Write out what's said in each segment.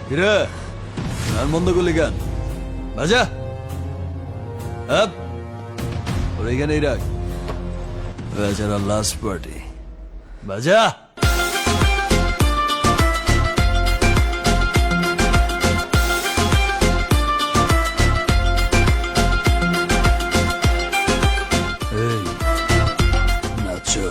কিরে গান বন্ধ করলি গান বাজা আপ ওর এখানেই রাখ বেচারা লাস্ট পার্টি বাজা এই নাচো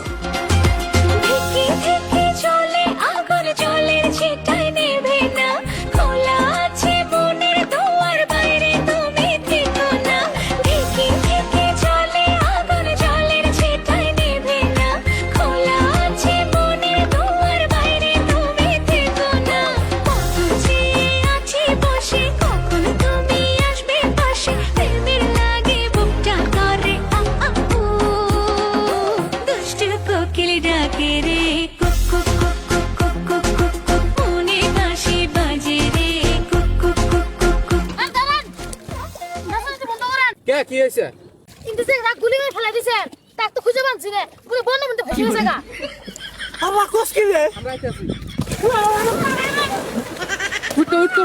ধিকি ধিকি চলে আগুন জলের ছিটায় নেভে না খোলা আছে মনের দুয়ার বাইরে তুমি থেকো না ধিকি ধিকি চলে আগুন জলের ছিটায় নেভে না খোলা আছে মনের দুয়ার বাইরে তুমি থেকো না কত চেয়ে আছি বসে কখন তুমি আসবে পাশে প্রেমের লাগে বুকটা করে উ দুষ্টু কোকিল ডাকে রে cook cook cook cook cook cook cook cook মনে বাঁশি বাজে রে cook cook cook cook cook দাঁড়ান নাচতে বন্ধ করেন কে কি হয়েছে কিন্তু যে রাগ গুলি করে ফেলা দিছেন তাক তো খুঁজে পাচ্ছি না পুরো বন্ধ মধ্যে ভেসে গেছে গা আমরা কোস কি রে আমরা আইতাছি উঠো উঠো